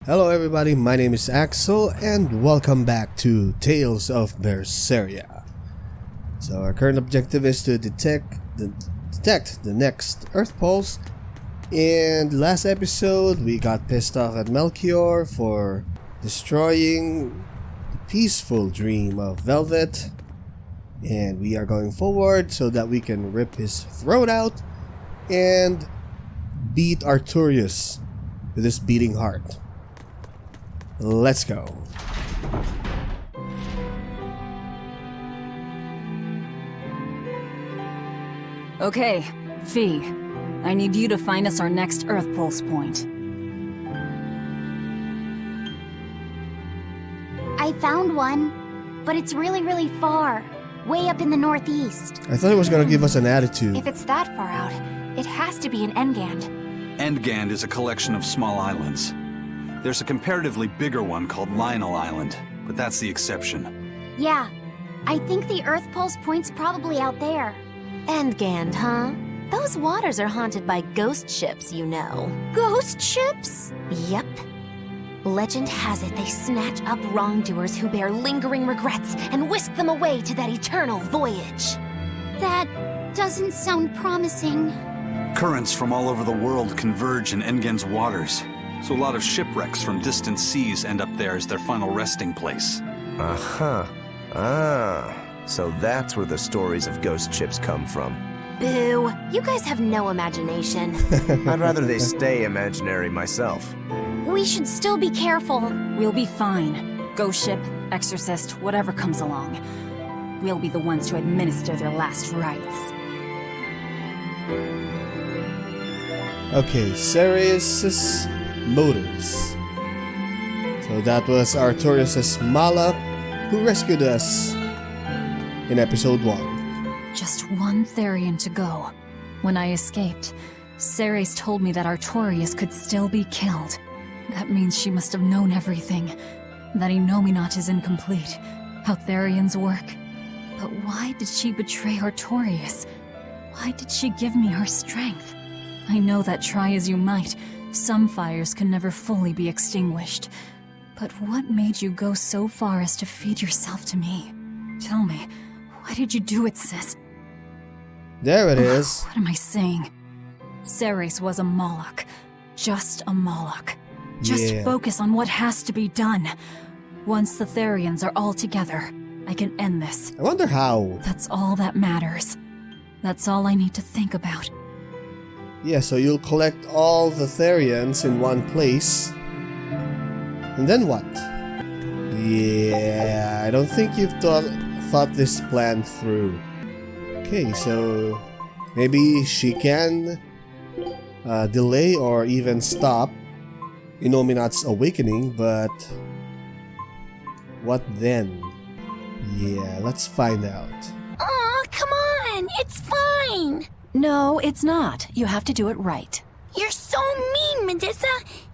Hello everybody, my name is Axel and welcome back to Tales of Berseria. So our current objective is to detect the next Earth Pulse. And last episode we got pissed off at Melchior for destroying the peaceful dream of Velvet. And we are going forward so that we can rip his throat out and beat Artorius with his beating heart. Let's go. Okay, Fee. I need you to find us our next Earth Pulse point. I found one, but it's really far. Way up in the northeast. I thought it was gonna give us an attitude. If it's that far out, it has to be in Endgand. Endgand is a collection of small islands. There's a comparatively bigger one called Lionel Island, but that's the exception. Yeah, I think the Earth Pulse point's probably out there. Endgand, huh? Those waters are haunted by ghost ships, you know. Ghost ships? Yep. Legend has it they snatch up wrongdoers who bear lingering regrets and whisk them away to that eternal voyage. That doesn't sound promising. Currents from all over the world converge in Endgand's waters, so a lot of shipwrecks from distant seas end up there as their final resting place. Uh-huh. So that's where the stories of ghost ships come from. Boo. You guys have no imagination. I'd rather they stay imaginary myself. We should still be careful. We'll be fine. Ghost ship, exorcist, whatever comes along. We'll be the ones to administer their last rites. Okay, Ceres' motives. So that was Artorius' Mala, who rescued us in episode 1. Just one Therion to go. When I escaped, Ceres told me that Artorius could still be killed. That means she must have known everything. That Innominat is incomplete. How Therions work. But why did she betray Artorius? Why did she give me her strength? I know that try as you might, some fires can never fully be extinguished. But what made you go so far as to feed yourself to me? Tell me, why did you do it, sis? There it is. What am I saying? Ceres was a Moloch. Just a Moloch. Just focus on what has to be done. Once the Therions are all together, I can end this. I wonder how. That's all that matters. That's all I need to think about. Yeah, so you'll collect all the Therions in one place. And then what? Yeah, I don't think you've thought this plan through. Okay, so maybe she can delay or even stop Innominat's awakening, but what then? Yeah, let's find out. Aw, come on! It's fine! No, it's not. You have to do it right. You're so mean, Medusa!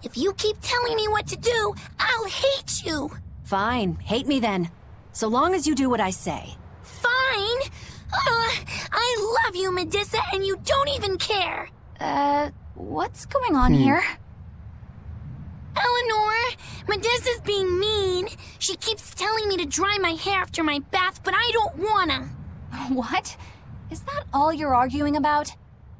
If you keep telling me what to do, I'll hate you! Fine, hate me then. So long as you do what I say. Fine! I love you, Medusa, and you don't even care! What's going on here? Eleanor, Medusa's being mean. She keeps telling me to dry my hair after my bath, but I don't wanna. What? Is that all you're arguing about?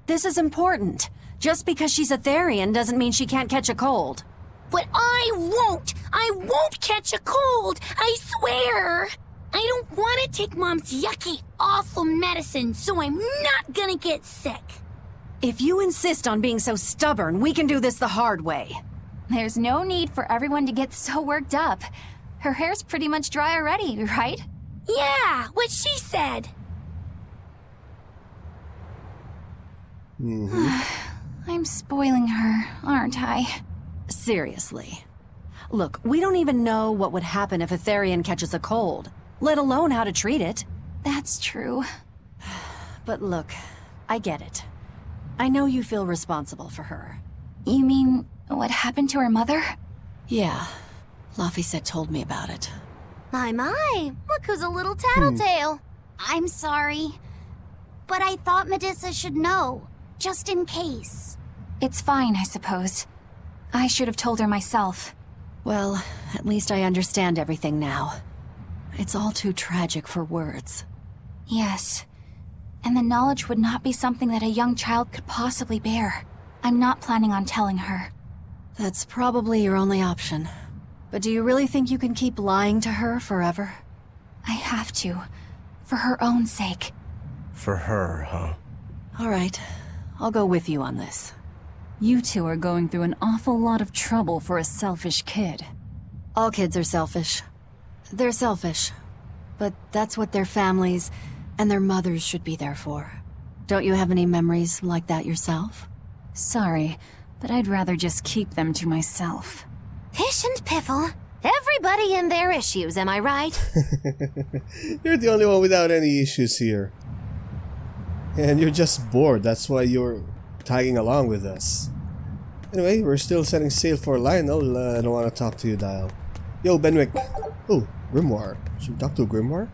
This is important. Just because she's a Therion doesn't mean she can't catch a cold. But I won't! I won't catch a cold! I swear! I don't want to take Mom's yucky, awful medicine, so I'm not gonna get sick. If you insist on being so stubborn, we can do this the hard way. There's no need for everyone to get so worked up. Her hair's pretty much dry already, right? Yeah, what she said. I'm spoiling her, aren't I? Seriously. Look, we don't even know what would happen if a Therion catches a cold, let alone how to treat it. That's true. But look, I get it. I know you feel responsible for her. You mean what happened to her mother? Yeah, Laphicet told me about it. My, look who's a little tattletale. I'm sorry, but I thought Medusa should know, just in case. It's fine, I suppose. I should have told her myself. Well, at least I understand everything now. It's all too tragic for words. Yes. And the knowledge would not be something that a young child could possibly bear. I'm not planning on telling her. That's probably your only option. But do you really think you can keep lying to her forever? I have to. For her own sake. For her, huh? All right. I'll go with you on this. You two are going through an awful lot of trouble for a selfish kid. All kids are selfish. They're selfish. But that's what their families and their mothers should be there for. Don't you have any memories like that yourself? Sorry, but I'd rather just keep them to myself. Pish and piffle. Everybody and their issues, am I right? You're the only one without any issues here. And you're just bored, that's why you're tagging along with us. Anyway, we're still setting sail for Lionel. I don't want to talk to you, Dial. Yo, Benwick. Oh, Grimoire. Should we talk to Grimoire?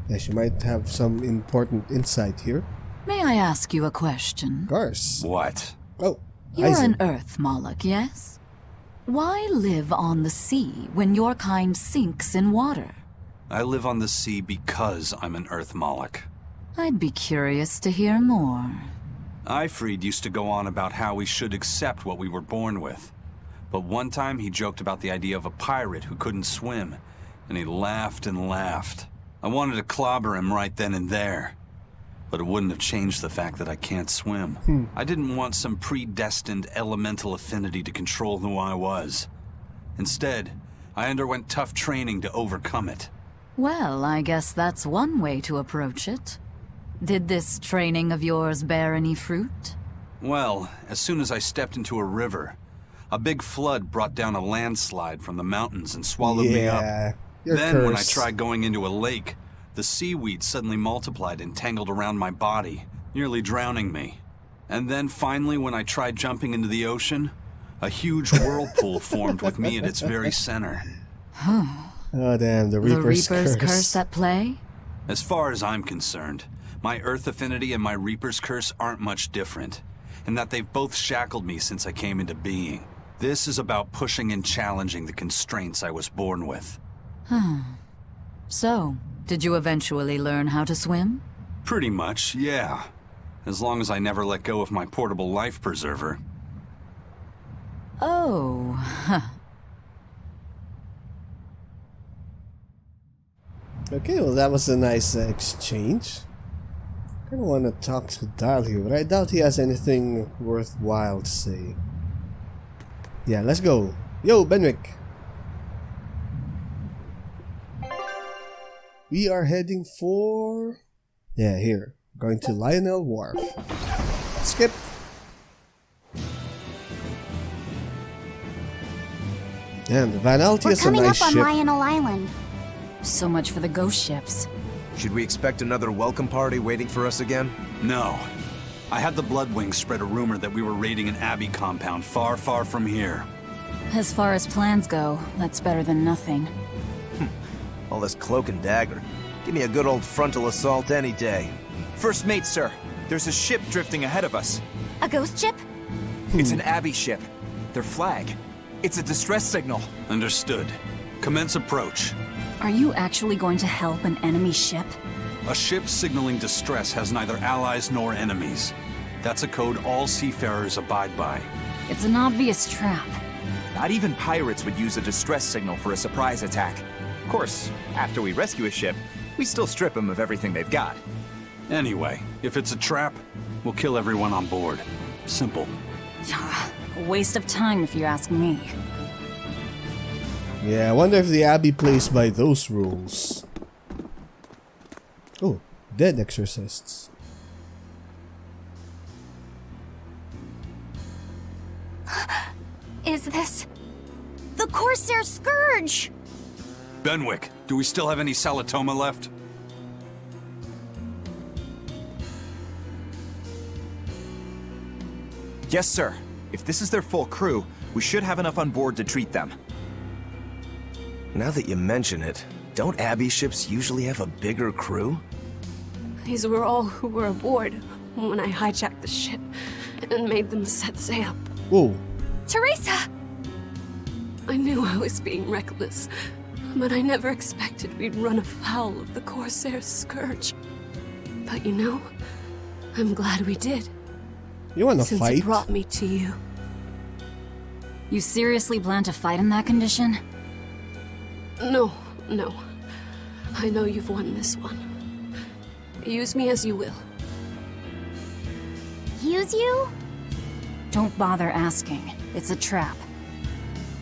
Yeah, she might have some important insight here. May I ask you a question? Of course. What? Oh, You're Aizen. an Earth Moloch, yes? Why live on the sea when your kind sinks in water? I live on the sea because I'm an Earth Moloch. I'd be curious to hear more. Ifrid used to go on about how we should accept what we were born with. But one time he joked about the idea of a pirate who couldn't swim, and he laughed and laughed. I wanted to clobber him right then and there, but it wouldn't have changed the fact that I can't swim. I didn't want some predestined elemental affinity to control who I was. Instead, I underwent tough training to overcome it. Well, I guess that's one way to approach it. Did this training of yours bear any fruit? Well, as soon as I stepped into a river, a big flood brought down a landslide from the mountains and swallowed me up. You're Then, when I cursed. tried going into a lake, the seaweed suddenly multiplied and tangled around my body, nearly drowning me. And then finally, when I tried jumping into the ocean, a huge whirlpool formed with me at its very center. Oh damn, the Reaper's, the Reaper's curse at play? As far as I'm concerned, my Earth affinity and my Reaper's curse aren't much different, in that they've both shackled me since I came into being. This is about pushing and challenging the constraints I was born with. So, did you eventually learn how to swim? Pretty much, yeah. As long as I never let go of my portable life preserver. Oh, huh. Okay, well that was a nice exchange. I kind of want to talk to Dial here, but I doubt he has anything worthwhile to say. Yeah, let's go. Yo, Benwick. We are heading for... Yeah, here. Going to Lionel Wharf. Skip. Damn, the Vanalty We're is a coming nice up on ship. Lionel Island. So much for the ghost ships. Should we expect another welcome party waiting for us again? No. I had the Bloodwings spread a rumor that we were raiding an Abbey compound far, far from here. As far as plans go, that's better than nothing. All this cloak and dagger. Give me a good old frontal assault any day. First mate, sir. There's a ship drifting ahead of us. A ghost ship? It's an Abbey ship. Their flag. It's a distress signal. Understood. Commence approach. Are you actually going to help an enemy ship? A ship signaling distress has neither allies nor enemies. That's a code all seafarers abide by. It's an obvious trap. Not even pirates would use a distress signal for a surprise attack. Of course, after we rescue a ship, we still strip them of everything they've got. Anyway, if it's a trap, we'll kill everyone on board. Simple. A waste of time if you ask me. Yeah, I wonder if the Abbey plays by those rules. Oh, dead exorcists. Is this... the Corsair Scourge? Benwick, do we still have any Salatoma left? Yes, sir. If this is their full crew, we should have enough on board to treat them. Now that you mention it, don't Abbey ships usually have a bigger crew? These were all who were aboard when I hijacked the ship and made them set sail. Whoa. Teresa! I knew I was being reckless, but I never expected we'd run afoul of the Corsair's scourge. But you know, I'm glad we did. You wanna Since fight? it brought me to you. You seriously plan to fight in that condition? No. I know you've won this one. Use me as you will. Use you? Don't bother asking. It's a trap.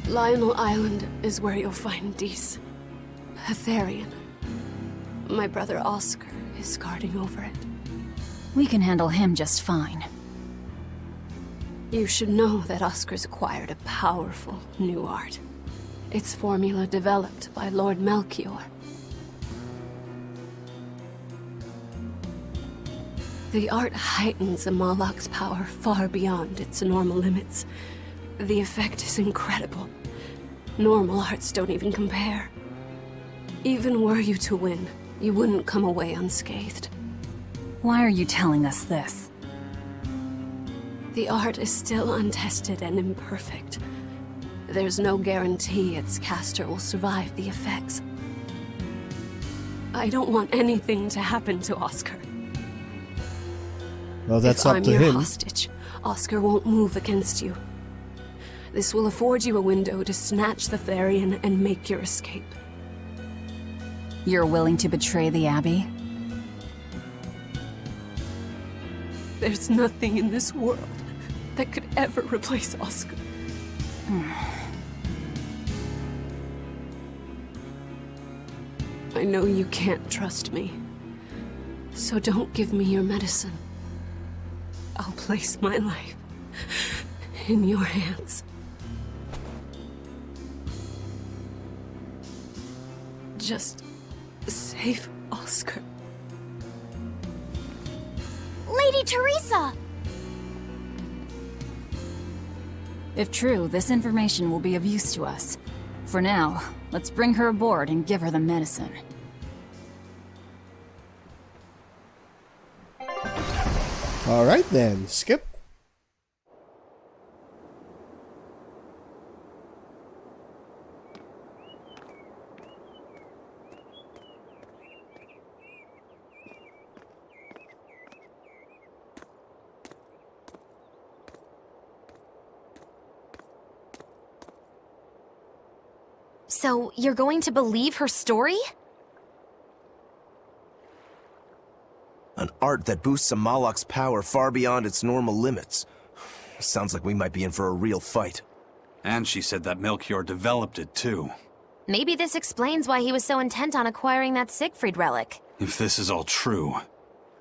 Lionel Island is where you'll find Dees. Therion. My brother Oscar is guarding over it. We can handle him just fine. You should know that Oscar's acquired a powerful new art. Its formula developed by Lord Melchior. The art heightens a Malak's power far beyond its normal limits. The effect is incredible. Normal arts don't even compare. Even were you to win, you wouldn't come away unscathed. Why are you telling us this? The art is still untested and imperfect. There's no guarantee its caster will survive the effects. I don't want anything to happen to Oscar. Well, that's if up I'm to your him. hostage, Oscar won't move against you. This will afford you a window to snatch the Therion and make your escape. You're willing to betray the Abbey? There's nothing in this world that could ever replace Oscar. I know you can't trust me, so don't give me your medicine. I'll place my life in your hands. Just save Oscar. Lady Teresa! If true, this information will be of use to us. For now, let's bring her aboard and give her the medicine. Alright then, skip. So, you're going to believe her story? An art that boosts a Malak's power far beyond its normal limits. Sounds like we might be in for a real fight. And she said that Melchior developed it too. Maybe this explains why he was so intent on acquiring that Siegfried relic. If this is all true,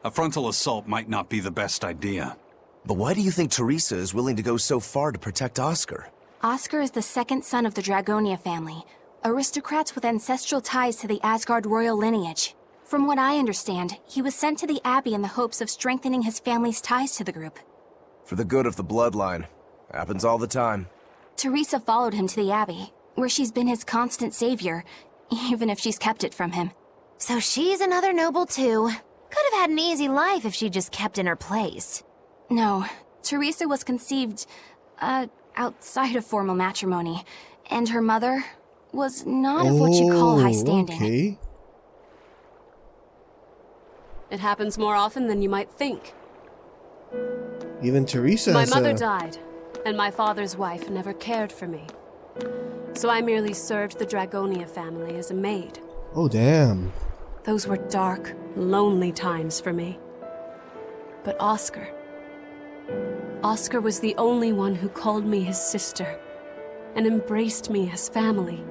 a frontal assault might not be the best idea. But why do you think Teresa is willing to go so far to protect Oscar? Oscar is the second son of the Dragonia family, aristocrats with ancestral ties to the Asgard royal lineage. From what I understand, he was sent to the Abbey in the hopes of strengthening his family's ties to the group. For the good of the bloodline. Happens all the time. Teresa followed him to the Abbey, where she's been his constant savior, even if she's kept it from him. So she's another noble too. Could have had an easy life if she just kept in her place. No, Teresa was conceived, outside of formal matrimony, and her mother was not of what you call high standing. Okay. It happens more often than you might think. Even Teresa My has mother a... died, and my father's wife never cared for me. So I merely served the Dragonia family as a maid. Oh, damn. Those were dark, lonely times for me. But Oscar was the only one who called me his sister and embraced me as family.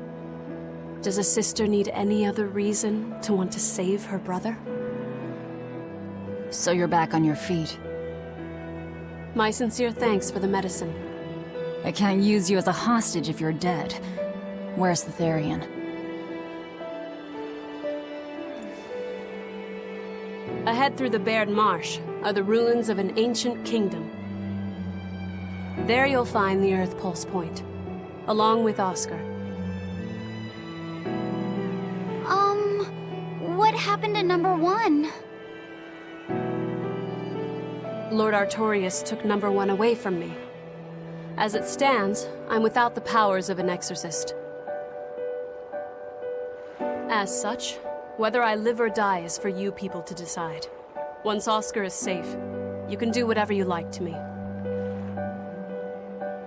Does a sister need any other reason to want to save her brother? So you're back on your feet. My sincere thanks for the medicine. I can't use you as a hostage if you're dead. Where's the Therion? Ahead through the Baird Marsh are the ruins of an ancient kingdom. There you'll find the Earth Pulse Point, along with Oscar. What happened to number 1? Lord Artorius took number 1 away from me. As it stands, I'm without the powers of an exorcist. As such, whether I live or die is for you people to decide. Once Oscar is safe, you can do whatever you like to me.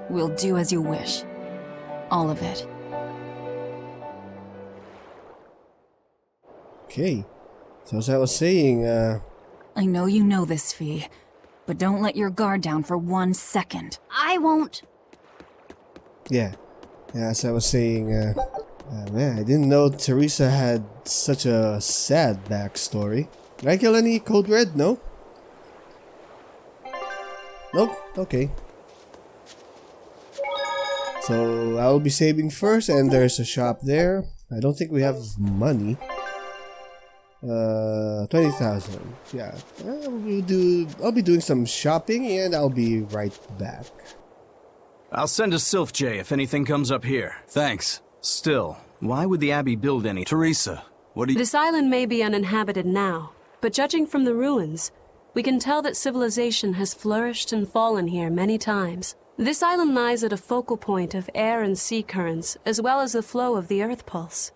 We'll do as you wish. All of it. Okay. So as I was saying, I know you know this, Fee, but don't let your guard down for 1 second. I won't. yeah. As I was saying, man, I didn't know Teresa had such a sad backstory. Did I kill any Code Red? No? Nope? Okay. So, I'll be saving first, and there's a shop there. I don't think we have money. 20,000. Yeah. I'll be doing some shopping, and I'll be right back. I'll send a Sylph J if anything comes up here. Thanks. Still, why would the Abbey build any? Teresa, what do you... This island may be uninhabited now, but judging from the ruins, we can tell that civilization has flourished and fallen here many times. This island lies at a focal point of air and sea currents, as well as the flow of the earth pulse.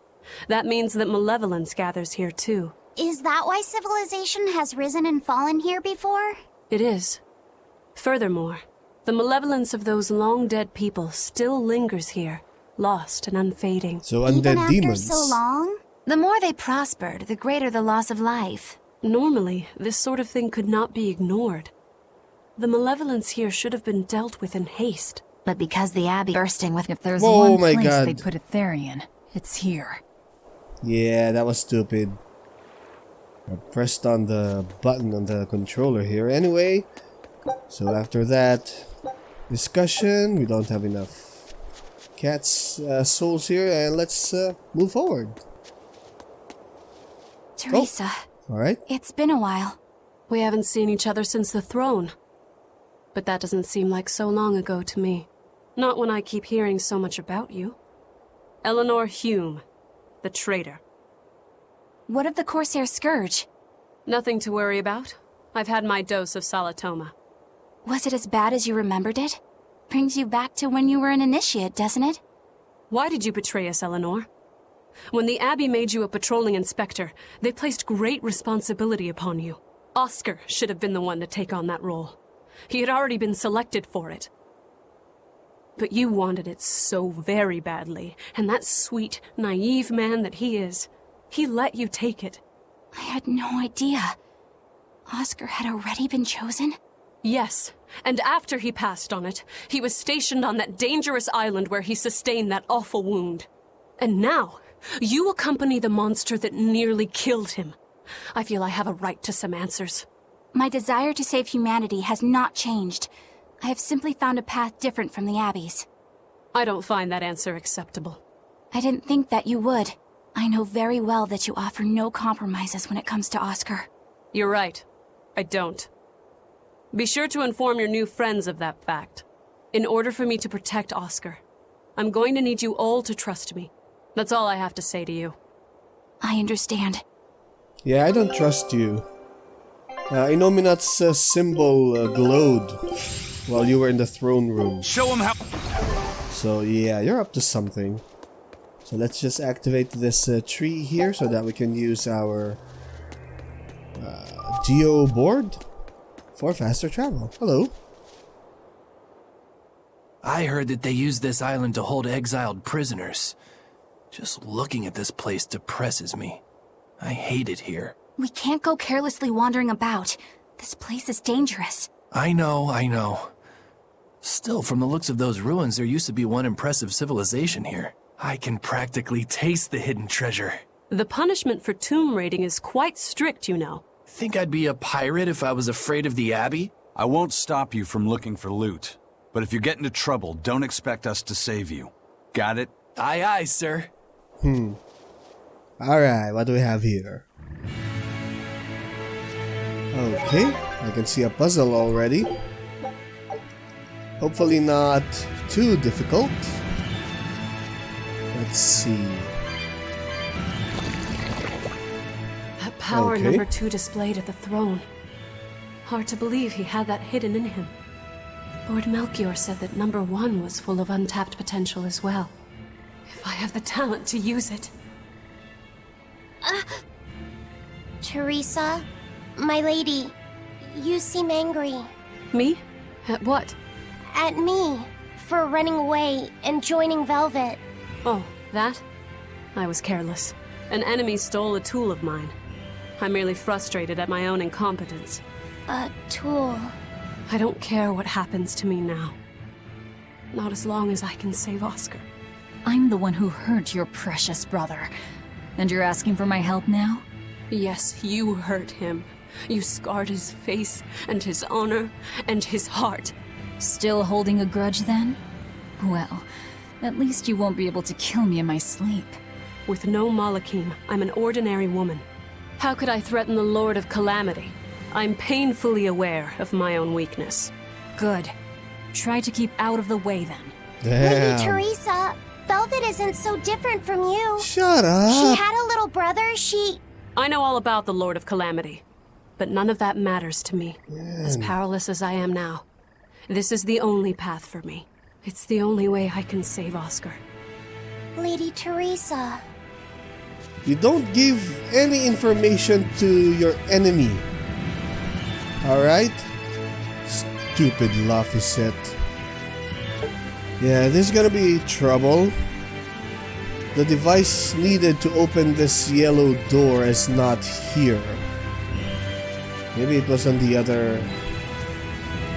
That means that malevolence gathers here too. Is that why civilization has risen and fallen here before? It is. Furthermore, the malevolence of those long-dead people still lingers here, lost and unfading. So Even undead after demons. so long? The more they prospered, the greater the loss of life. Normally, this sort of thing could not be ignored. The malevolence here should have been dealt with in haste. But because the Abbey bursting with... If there's Oh one my place God. they put a Therion, it's here. Yeah, that was stupid. I pressed on the button on the controller here. Anyway, so after that discussion, we don't have enough cats' souls here, and let's move forward. Teresa, Alright. it's been a while. We haven't seen each other since the throne. But that doesn't seem like so long ago to me. Not when I keep hearing so much about you. Eleanor Hume, the traitor. What of the Corsair Scourge? Nothing to worry about. I've had my dose of Salatoma. Was it as bad as you remembered it? Brings you back to when you were an initiate, doesn't it? Why did you betray us, Eleanor? When the Abbey made you a patrolling inspector, they placed great responsibility upon you. Oscar should have been the one to take on that role. He had already been selected for it. But you wanted it so very badly, and that sweet, naive man that he is, he let you take it. I had no idea. Oscar had already been chosen? Yes, and after he passed on it, he was stationed on that dangerous island where he sustained that awful wound. And now, you accompany the monster that nearly killed him. I feel I have a right to some answers. My desire to save humanity has not changed. I have simply found a path different from the Abbey's. I don't find that answer acceptable. I didn't think that you would. I know very well that you offer no compromises when it comes to Oscar. You're right. I don't. Be sure to inform your new friends of that fact. In order for me to protect Oscar, I'm going to need you all to trust me. That's all I have to say to you. I understand. Yeah, I don't trust you. Inominat's symbol glowed while you were in the throne room. Show him how... So yeah, you're up to something. So let's just activate this tree here so that we can use our geo board for faster travel. Hello. I heard that they use this island to hold exiled prisoners. Just looking at this place depresses me. I hate it here. We can't go carelessly wandering about. This place is dangerous. I know. Still, from the looks of those ruins, there used to be one impressive civilization here. I can practically taste the hidden treasure. The punishment for tomb raiding is quite strict, you know. Think I'd be a pirate if I was afraid of the Abbey? I won't stop you from looking for loot. But if you get into trouble, don't expect us to save you. Got it? Aye, aye, sir. Alright, what do we have here? Okay, I can see a puzzle already. Hopefully not too difficult. Let's see. That power Okay. number 2 displayed at the throne. Hard to believe he had that hidden in him. Lord Melchior said that number 1 was full of untapped potential as well. If I have the talent to use it. Teresa, my lady, you seem angry. Me? At what? At me, for running away and joining Velvet. Oh, that? I was careless. An enemy stole a tool of mine. I'm merely frustrated at my own incompetence. A tool. I don't care what happens to me now. Not as long as I can save Oscar. I'm the one who hurt your precious brother. And you're asking for my help now? Yes, you hurt him. You scarred his face, and his honor, and his heart. Still holding a grudge then? Well, at least you won't be able to kill me in my sleep. With no Malakim, I'm an ordinary woman. How could I threaten the Lord of Calamity? I'm painfully aware of my own weakness. Good. Try to keep out of the way then. Lady Damn. Teresa, Velvet isn't so different from you. Shut up. She had a little brother, I know all about the Lord of Calamity, but none of that matters to me. As powerless as I am now, this is the only path for me. It's the only way I can save Oscar. Lady Teresa. You don't give any information to your enemy. Alright? Stupid Laphicet. Yeah, this is gonna be trouble. The device needed to open this yellow door is not here. Maybe it was on the other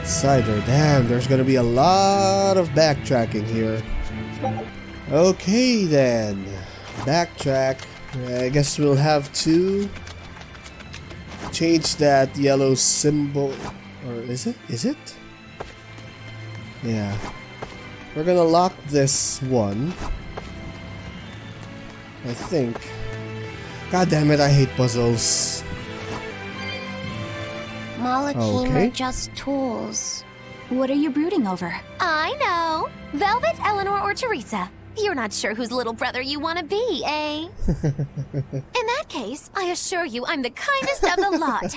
side there. Damn, there's gonna be a lot of backtracking here. Okay then. Backtrack. I guess we'll have to change that yellow symbol. Or is it? Is it? Yeah. We're gonna lock this one. I think. God damn it, I hate puzzles. Malakim Okay. are just tools. What are you brooding over? I know. Velvet, Eleanor, or Teresa. You're not sure whose little brother you want to be, eh? In that case, I assure you I'm the kindest of the lot.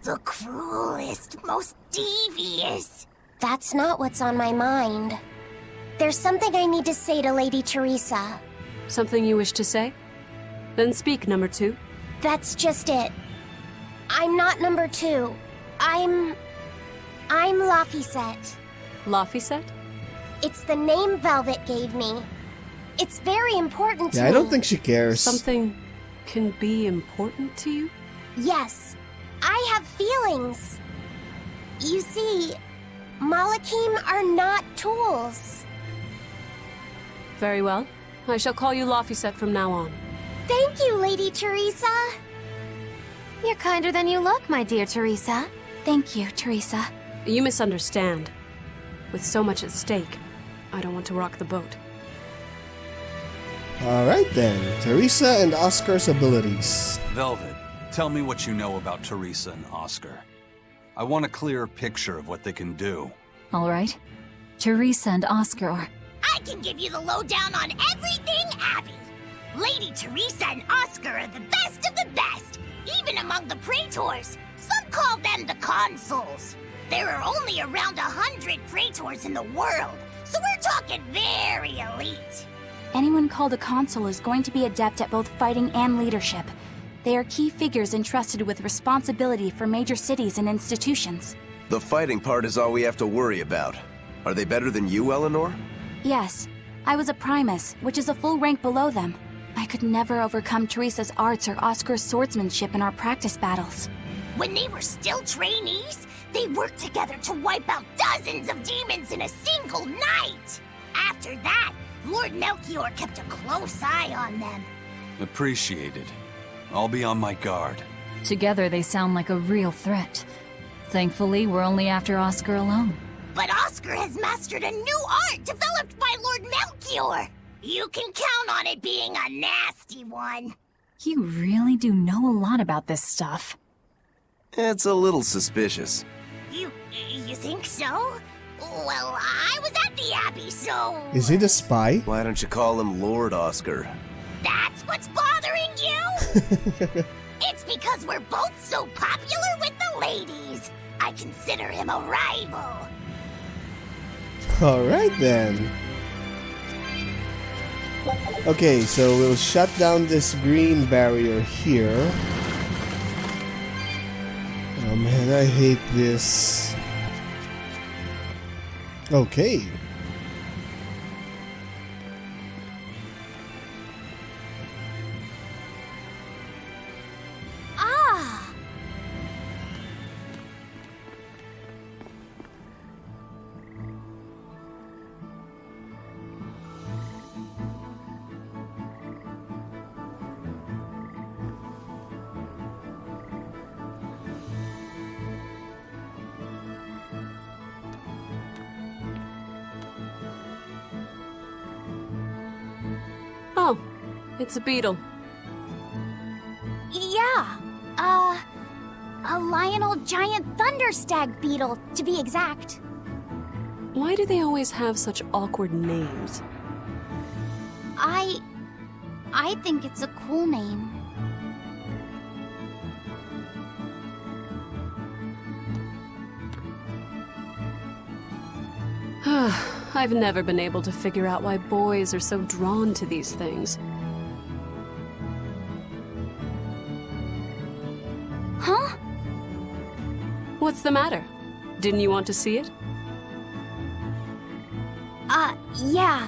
The cruelest, most devious. That's not what's on my mind. There's something I need to say to Lady Teresa. Something you wish to say? Then speak, number 2. That's just it. I'm not number 2. I'm Laphicet. Laphicet? It's the name Velvet gave me. It's very important to Yeah, me. I don't think she cares. Something can be important to you? Yes, I have feelings. You see, Malakim are not tools. Very well. I shall call you Laphicet from now on. Thank you, Lady Teresa. You're kinder than you look, my dear Teresa. Thank you, Teresa. You misunderstand. With so much at stake, I don't want to rock the boat. Alright then. Teresa and Oscar's abilities. Velvet, tell me what you know about Teresa and Oscar. I want a clearer picture of what they can do. All right. Teresa and Oscar are... I can give you the lowdown on everything Abby. Lady Teresa and Oscar are the best of the best, even among the praetors. Some call them the consuls. There are only around 100 praetors in the world, so we're talking very elite. Anyone called a consul is going to be adept at both fighting and leadership. They are key figures entrusted with responsibility for major cities and institutions. The fighting part is all we have to worry about. Are they better than you, Eleanor? Yes, I was a Primus, which is a full rank below them. I could never overcome Teresa's arts or Oscar's swordsmanship in our practice battles. When they were still trainees, they worked together to wipe out dozens of demons in a single night. After that, Lord Melchior kept a close eye on them. Appreciated. I'll be on my guard. Together they sound like a real threat. Thankfully, we're only after Oscar alone. But Oscar has mastered a new art developed by Lord Melchior. You can count on it being a nasty one. You really do know a lot about this stuff. It's a little suspicious. You think so? Well, I was at the Abbey, so... Is he the spy? Why don't you call him Lord Oscar? That's what's bothering you? It's because we're both so popular with the ladies. I consider him a rival. Alright then. Okay, so we'll shut down this green barrier here. Oh man, I hate this. Okay. Ah! Oh, it's a beetle. Yeah. A Lionel giant thunderstag beetle, to be exact. Why do they always have such awkward names? I think it's a cool name. I've never been able to figure out why boys are so drawn to these things. Huh? What's the matter? Didn't you want to see it? Yeah.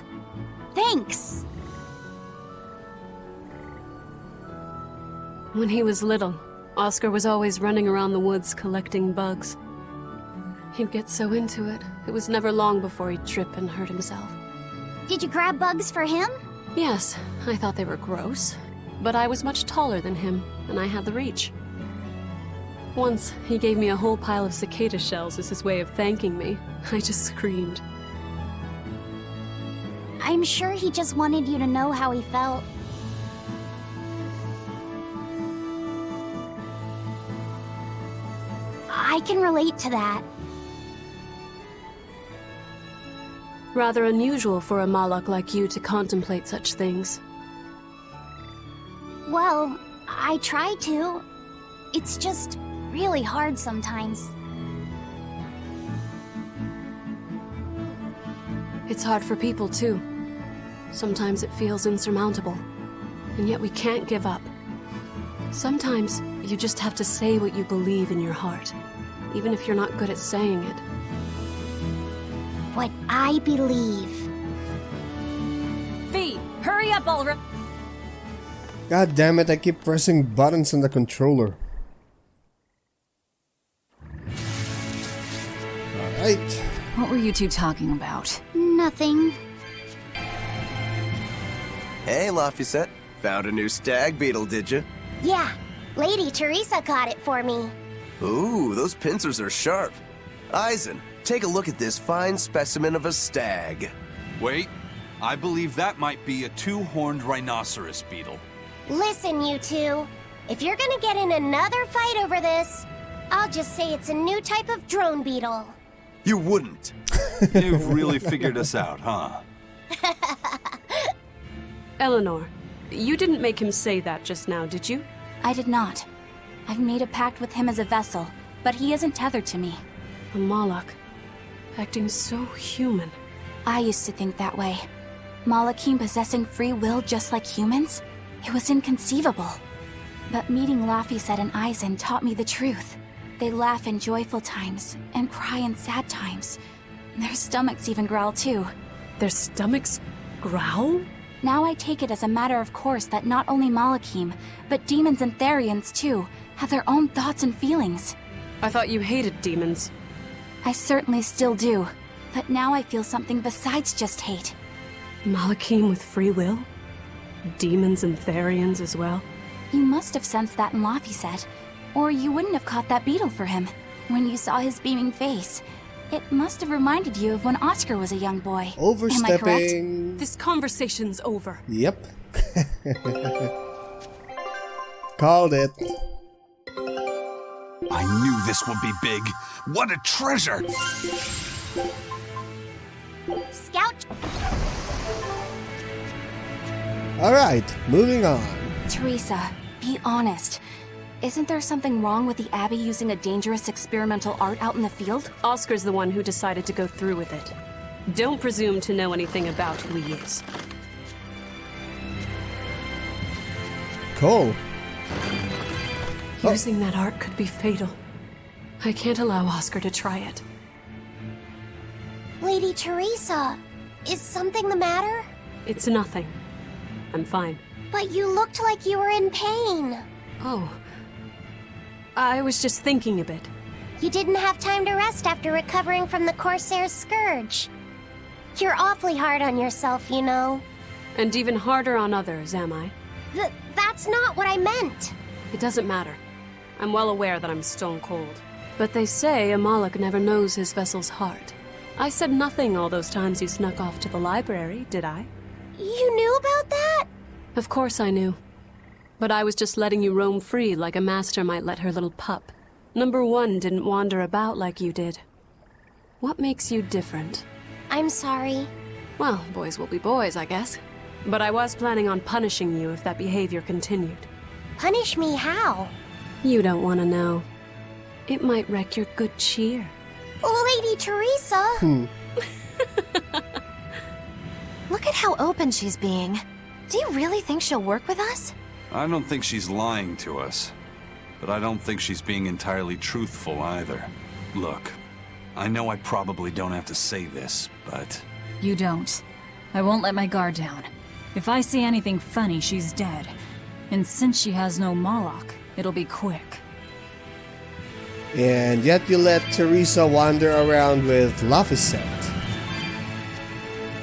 Thanks. When he was little, Oscar was always running around the woods collecting bugs. He'd get so into it, it was never long before he'd trip and hurt himself. Did you grab bugs for him? Yes, I thought they were gross, but I was much taller than him, and I had the reach. Once, he gave me a whole pile of cicada shells as his way of thanking me. I just screamed. I'm sure he just wanted you to know how he felt. I can relate to that. Rather unusual for a Malak like you to contemplate such things. Well, I try to. It's just really hard sometimes. It's hard for people, too. Sometimes it feels insurmountable. And yet we can't give up. Sometimes you just have to say what you believe in your heart, even if you're not good at saying it. What I believe. V, hurry up, Ulrich! God damn it, I keep pressing buttons on the controller. Alright. What were you two talking about? Nothing. Hey, Laphicet. Found a new stag beetle, did you? Yeah, Lady Teresa caught it for me. Ooh, those pincers are sharp. Eisen, take a look at this fine specimen of a stag. Wait, I believe that might be a two-horned rhinoceros beetle. Listen, you two. If you're gonna get in another fight over this, I'll just say it's a new type of drone beetle. You wouldn't. You've really figured us out, huh? Eleanor, you didn't make him say that just now, did you? I did not. I've made a pact with him as a vessel, but he isn't tethered to me. A Malak, acting so human. I used to think that way. Malakim possessing free will just like humans? It was inconceivable. But meeting Laphicet and Eisen taught me the truth. They laugh in joyful times, and cry in sad times. Their stomachs even growl too. Their stomachs growl? Now I take it as a matter of course that not only Malakim, but demons and Therions too, have their own thoughts and feelings. I thought you hated demons. I certainly still do, but now I feel something besides just hate. Malakim with free will? Demons and Therions as well? You must have sensed that in Laphicet, or you wouldn't have caught that beetle for him. When you saw his beaming face, it must have reminded you of when Oscar was a young boy. Overstepping. Am I correct? This conversation's over. Yep. Called it. I knew this would be big. What a treasure! Scout. Alright, moving on. Teresa, be honest. Isn't there something wrong with the Abbey using a dangerous experimental art out in the field? Oscar's the one who decided to go through with it. Don't presume to know anything about who he is. Cool. Using that art could be fatal. I can't allow Oscar to try it. Lady Teresa, is something the matter? It's nothing. I'm fine. But you looked like you were in pain. Oh. I was just thinking a bit. You didn't have time to rest after recovering from the Corsair's scourge. You're awfully hard on yourself, you know. And even harder on others, am I? That's not what I meant. It doesn't matter. I'm well aware that I'm stone cold. But they say a Moloch never knows his vessel's heart. I said nothing all those times you snuck off to the library, did I? You knew about that? Of course I knew. But I was just letting you roam free like a master might let her little pup. Number 1 didn't wander about like you did. What makes you different? I'm sorry. Well, boys will be boys, I guess. But I was planning on punishing you if that behavior continued. Punish me how? You don't want to know. It might wreck your good cheer. Lady Teresa! Look at how open she's being. Do you really think she'll work with us? I don't think she's lying to us. But I don't think she's being entirely truthful either. Look, I know I probably don't have to say this, but... You don't. I won't let my guard down. If I see anything funny, she's dead. And since she has no Moloch, it'll be quick. And yet you let Teresa wander around with Laphicet.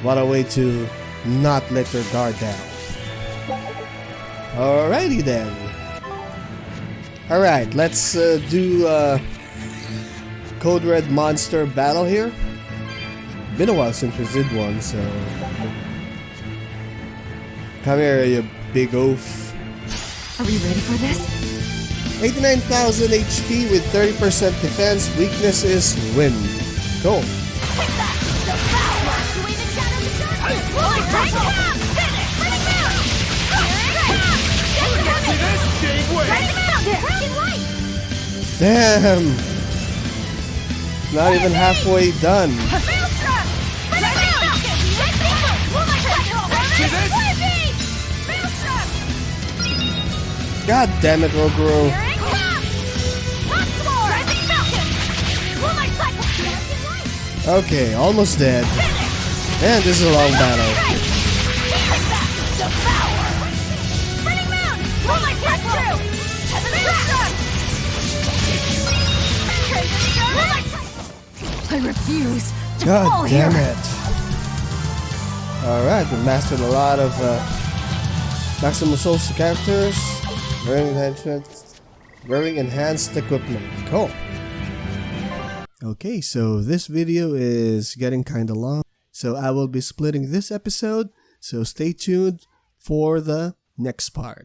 What a way to not let your guard down. Alrighty then. Alright, let's do Code Red Monster battle here. Been a while since we did one, so... Come here, you big oaf. Are we ready for this? 89,000 HP with 30% defense. Weakness is wind. Cool. Damn! Not even halfway done. God damn it, Roguro. Okay, almost dead. And this is a long battle. I refuse to God fall damn here. it. Alright, we mastered a lot of Maximum Souls characters. Wearing enhanced equipment. Cool. Okay, so this video is getting kinda long. So I will be splitting this episode. So stay tuned for the next part.